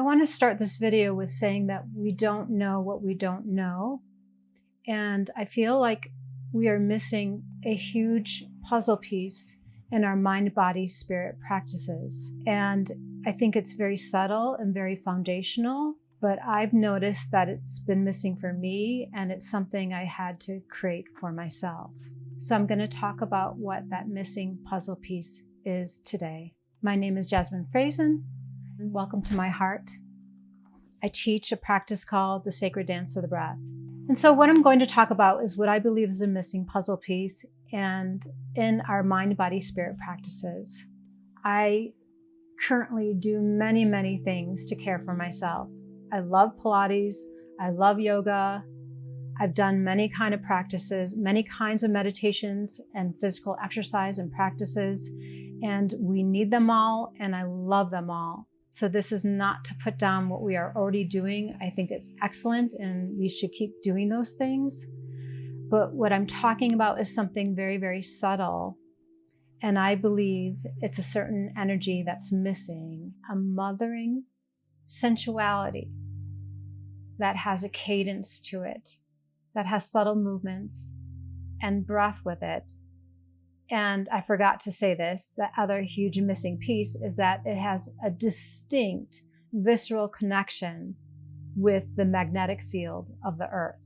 want to start this video with saying that we don't know what we don't know. And I feel like we are missing a huge puzzle piece in our mind, body, spirit practices. And I think it's very subtle and very foundational, but I've noticed that it's been missing for me, and it's something I had to create for myself. So I'm going to talk about what that missing puzzle piece is today. My name is Jasmine Frazen. Welcome to my heart. I teach a practice called the sacred dance of the breath. And so what I'm going to talk about is what I believe is a missing puzzle piece and in our mind, body, spirit practices. I currently do many, many things to care for myself. I love Pilates. I love yoga. I've done many kinds of practices, many kinds of meditations and physical exercise and practices, and we need them all, and I love them all. So this is not to put down what we are already doing. I think it's excellent and we should keep doing those things. But what I'm talking about is something very, very subtle. And I believe it's a certain energy that's missing, a mothering sensuality that has a cadence to it, that has subtle movements and breath with it. And I forgot to say this, the other huge missing piece is that it has a distinct visceral connection with the magnetic field of the earth.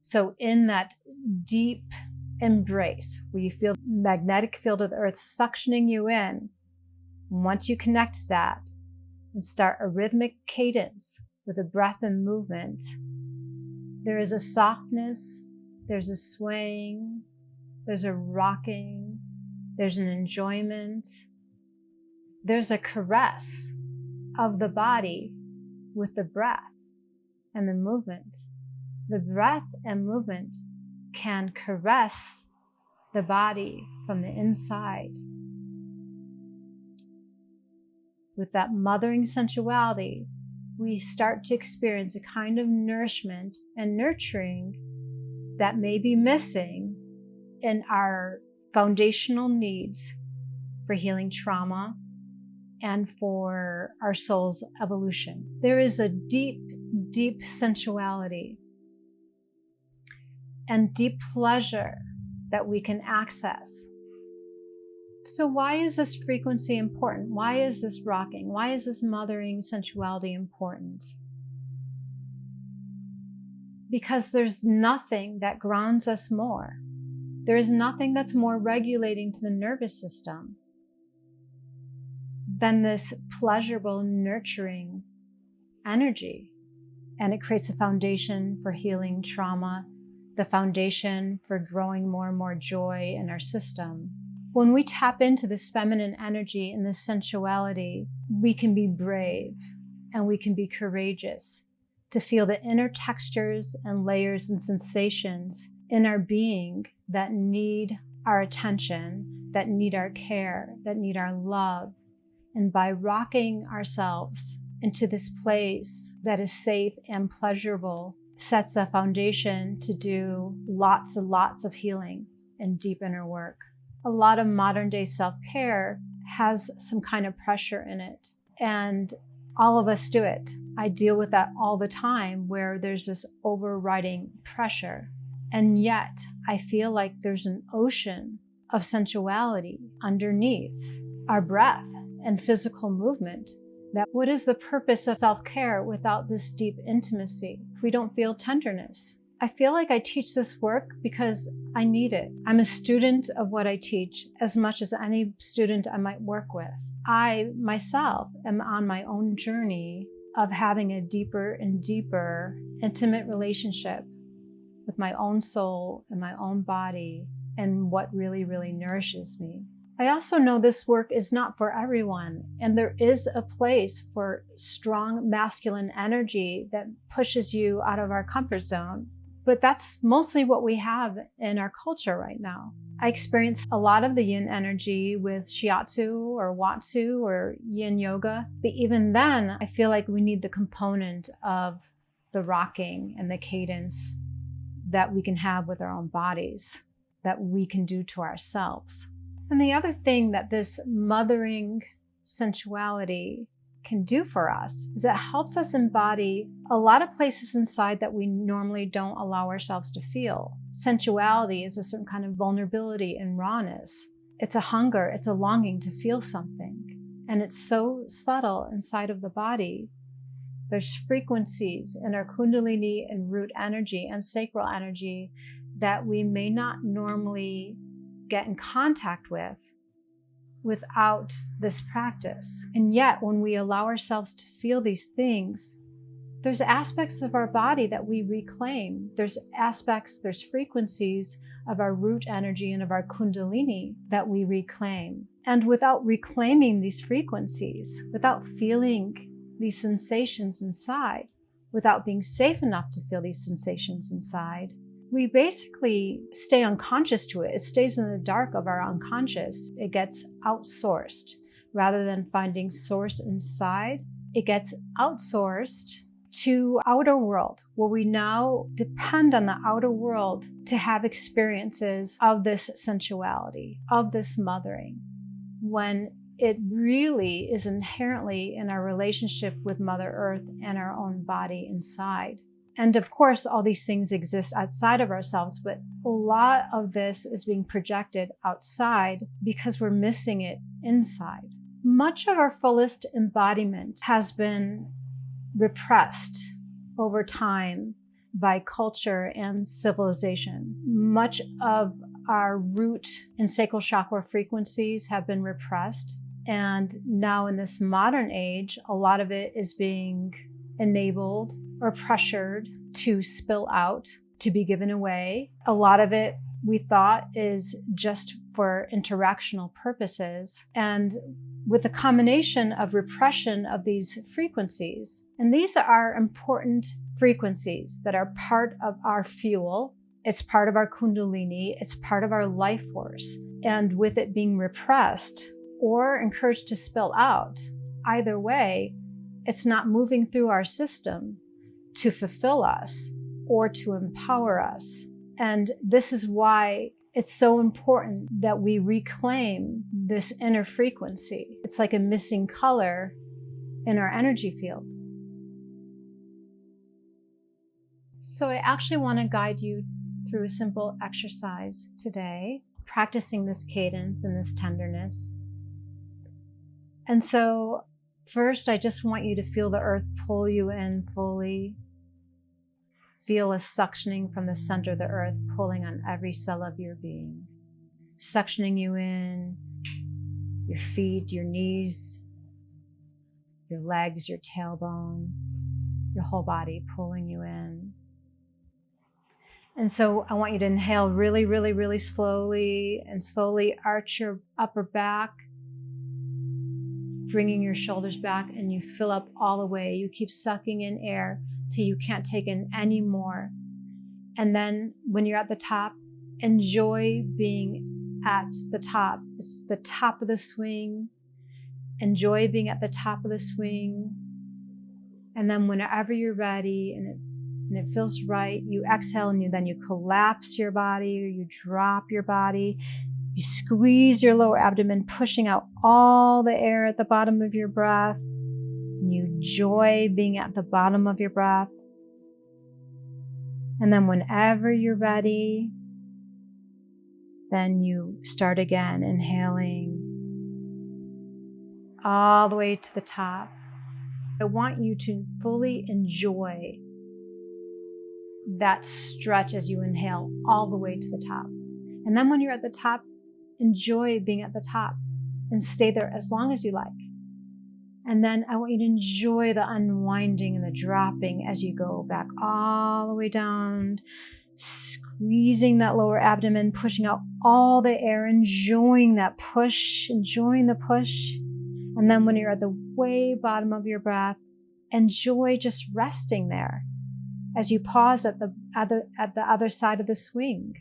So in that deep embrace where you feel the magnetic field of the earth suctioning you in, once you connect to that and start a rhythmic cadence with a breath and movement, there is a softness, there's a swaying, there's a rocking, there's an enjoyment, there's a caress of the body with the breath and the movement. The breath and movement can caress the body from the inside. With that mothering sensuality, we start to experience a kind of nourishment and nurturing that may be missing in our foundational needs for healing trauma and for our soul's evolution. There is a deep, deep sensuality and deep pleasure that we can access. So why is this frequency important? Why is this rocking? Why is this mothering sensuality important? Because there's nothing that grounds us more. There is nothing that's more regulating to the nervous system than this pleasurable, nurturing energy. And it creates a foundation for healing trauma, the foundation for growing more and more joy in our system. When we tap into this feminine energy and this sensuality, we can be brave and we can be courageous to feel the inner textures and layers and sensations in our being that need our attention, that need our care, that need our love. And by rocking ourselves into this place that is safe and pleasurable, sets a foundation to do lots and lots of healing and deep inner work. A lot of modern day self-care has some kind of pressure in it, and all of us do it. I deal with that all the time where there's this overriding pressure. And yet I feel like there's an ocean of sensuality underneath our breath and physical movement. That what is the purpose of self-care without this deep intimacy if we don't feel tenderness? I feel like I teach this work because I need it. I'm a student of what I teach as much as any student I might work with. I myself am on my own journey of having a deeper and deeper intimate relationship with my own soul and my own body and what really, really nourishes me. I also know this work is not for everyone, and there is a place for strong masculine energy that pushes you out of our comfort zone. But that's mostly what we have in our culture right now. I experience a lot of the yin energy with shiatsu or watsu or yin yoga, but even then I feel like we need the component of the rocking and the cadence that we can have with our own bodies, that we can do to ourselves. And the other thing that this mothering sensuality can do for us is it helps us embody a lot of places inside that we normally don't allow ourselves to feel. Sensuality is a certain kind of vulnerability and rawness. It's a hunger, it's a longing to feel something. And it's so subtle inside of the body. There's frequencies in our kundalini and root energy and sacral energy that we may not normally get in contact with without this practice. And yet, when we allow ourselves to feel these things, there's aspects of our body that we reclaim. There's aspects, there's frequencies of our root energy and of our kundalini that we reclaim. And without reclaiming these frequencies, without feeling these sensations inside, without being safe enough to feel these sensations inside, we basically stay unconscious to it. It stays in the dark of our unconscious. It gets outsourced. Rather than finding source inside, it gets outsourced to outer world, where we now depend on the outer world to have experiences of this sensuality, of this mothering, when it really is inherently in our relationship with Mother Earth and our own body inside. And of course, all these things exist outside of ourselves, but a lot of this is being projected outside because we're missing it inside. Much of our fullest embodiment has been repressed over time by culture and civilization. Much of our root and sacral chakra frequencies have been repressed. And now in this modern age, a lot of it is being enabled or pressured to spill out, to be given away. A lot of it we thought is just for interactional purposes. And with a combination of repression of these frequencies, and these are important frequencies that are part of our fuel, it's part of our kundalini, it's part of our life force. And with it being repressed or encouraged to spill out, either way, it's not moving through our system to fulfill us or to empower us. And this is why it's so important that we reclaim this inner frequency. It's like a missing color in our energy field. So I actually want to guide you through a simple exercise today, practicing this cadence and this tenderness. And so first, I just want you to feel the earth pull you in fully. Feel a suctioning from the center of the earth, pulling on every cell of your being. Suctioning you in, your feet, your knees, your legs, your tailbone, your whole body pulling you in. And so I want you to inhale really, really, really slowly, and slowly arch your upper back, bringing your shoulders back, and you fill up all the way. You keep sucking in air till you can't take in any more. And then when you're at the top, enjoy being at the top. It's the top of the swing. Enjoy being at the top of the swing. And then whenever you're ready and it feels right, you exhale, and then you collapse your body, or you drop your body. You squeeze your lower abdomen, pushing out all the air at the bottom of your breath. And you enjoy being at the bottom of your breath. And then whenever you're ready, then you start again, inhaling all the way to the top. I want you to fully enjoy that stretch as you inhale all the way to the top. And then when you're at the top, enjoy being at the top and stay there as long as you like. And then I want you to enjoy the unwinding and the dropping as you go back all the way down, squeezing that lower abdomen, pushing out all the air, enjoying that push, enjoying the push. And then when you're at the way bottom of your breath, enjoy just resting there as you pause at the other side of the swing.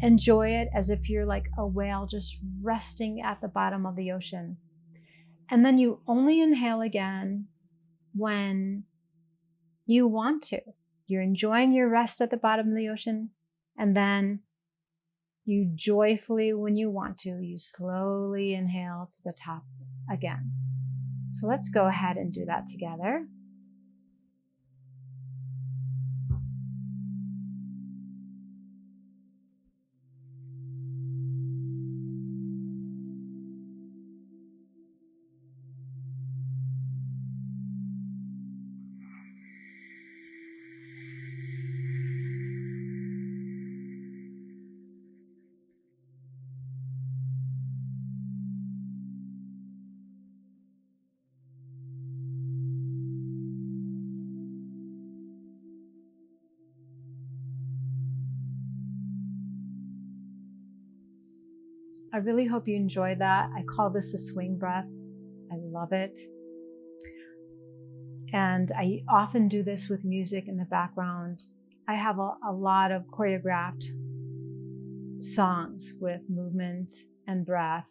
Enjoy it as if you're like a whale just resting at the bottom of the ocean. And then you only inhale again when you want to. You're enjoying your rest at the bottom of the ocean, and then you joyfully, when you want to, you slowly inhale to the top again. So let's go ahead and do that together. I really hope you enjoyed that. I call this a swing breath. I love it. And I often do this with music in the background. I have a lot of choreographed songs with movement and breath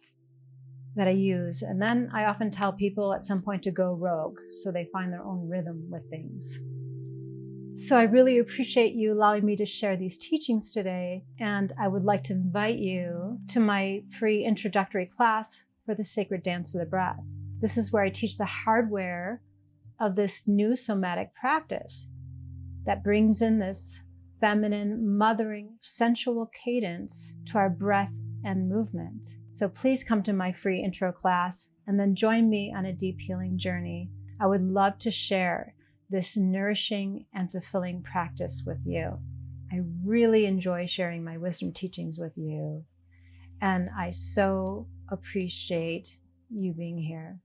that I use. And then I often tell people at some point to go rogue so they find their own rhythm with things. So I really appreciate you allowing me to share these teachings today. And I would like to invite you to my free introductory class for the sacred dance of the breath. This is where I teach the hardware of this new somatic practice that brings in this feminine, mothering, sensual cadence to our breath and movement. So please come to my free intro class and then join me on a deep healing journey. I would love to share this nourishing and fulfilling practice with you. I really enjoy sharing my wisdom teachings with you, and I so appreciate you being here.